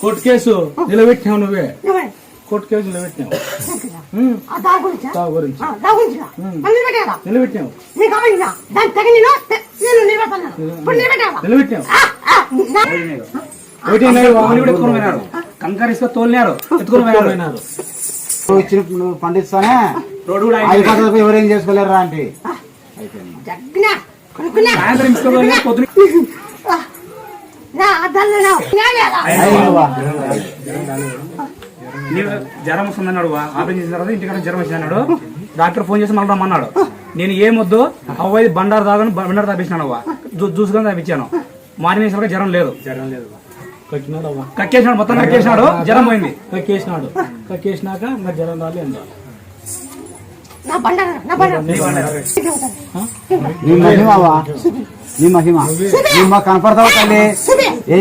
Court case నిలబెట్టినావు నువ్వే. Court case నిలబెట్టినావు. తాగు గురించి నిలబెట్టినావు. నిలబెట్టినావు. కంకరిస్తో తోలినారు, ఎత్తుకుని పోయినారు. పండిస్తానే ఎవరేం చేసుకోలేరా అంటే జ్వరం వస్తుందన్నాడు. ఆపరేషన్ చేసిన తర్వాత ఇంటికాడ జ్వరం వచ్చినాడు. డాక్టర్ ఫోన్ చేసి మళ్ళీ రమ్మన్నాడు. నేను ఏమొద్దు అవ్వది బండారు తాగని బండారు తాపించినాడు. చూసుకొని తాపించాను. మార్నింగ్ వేసాక జ్వరం లేదు. కక్కేసినాడు, మొత్తం కక్కేసినాడు. జ్వరం పోయింది. కక్కేసినాక ఇంకా జ్వరం రాలి అందా. నీ మహిమ కనపడతావు తల్లి. ఏ